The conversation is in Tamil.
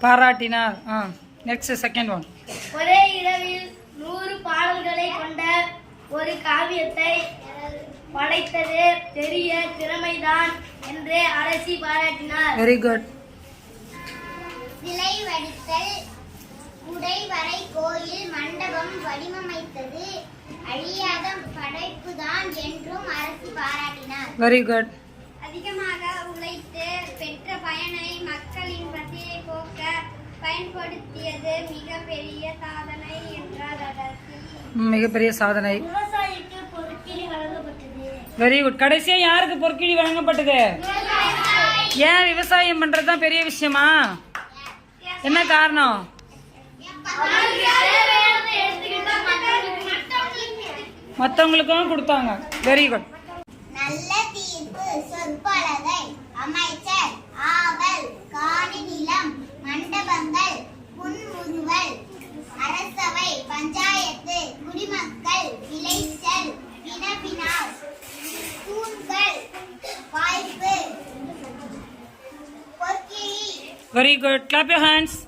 பாராட்டினார். Next second one. ஒரே இரவில் 100 பாடல்களை கொண்ட ஒரு காவியத்தை படைத்தது பெரிய திறமைதான் என்று அரசி பாராட்டினார். Very good. சிலை வடித்தல், உடைவரை, கோயில், மண்டபம் வடிவமைத்தது அழியாத படைப்புதான் என்றும் அரசி பாராட்டினார். Very good. அதிகமாக உழைத்து பெற்ற பயனை மக்களின் பசியை போக்க பயன்படுத்தியது மிகப்பெரிய சாதனை என்றார் அரசி. மிகப்பெரிய சாதனை. விவசாயிக்கு பொற்கிழி வழங்கப்பட்டது. Very good. கடைசியா யாருக்கு பொற்கிழி வழங்கப்பட்டது? ஏன் விவசாயம் பண்றதுதான் பெரிய விஷயமா? என்ன காரணம்? மற்றவங்களுக்கும் கொடுத்தாங்க. Very good. நல்ல தீர்ப்பு, சொற்பலகை, அமைச்சர், ஆவல், காணி நிலம், மண்டபங்கள், புன்முறுவல், அரசவை, பஞ்சாயத்து, குடிமக்கள், விளைச்சல், வினவினார், தூண்கள், வாய்ப்பு, பொற்கிழி. Very good. Clap your hands.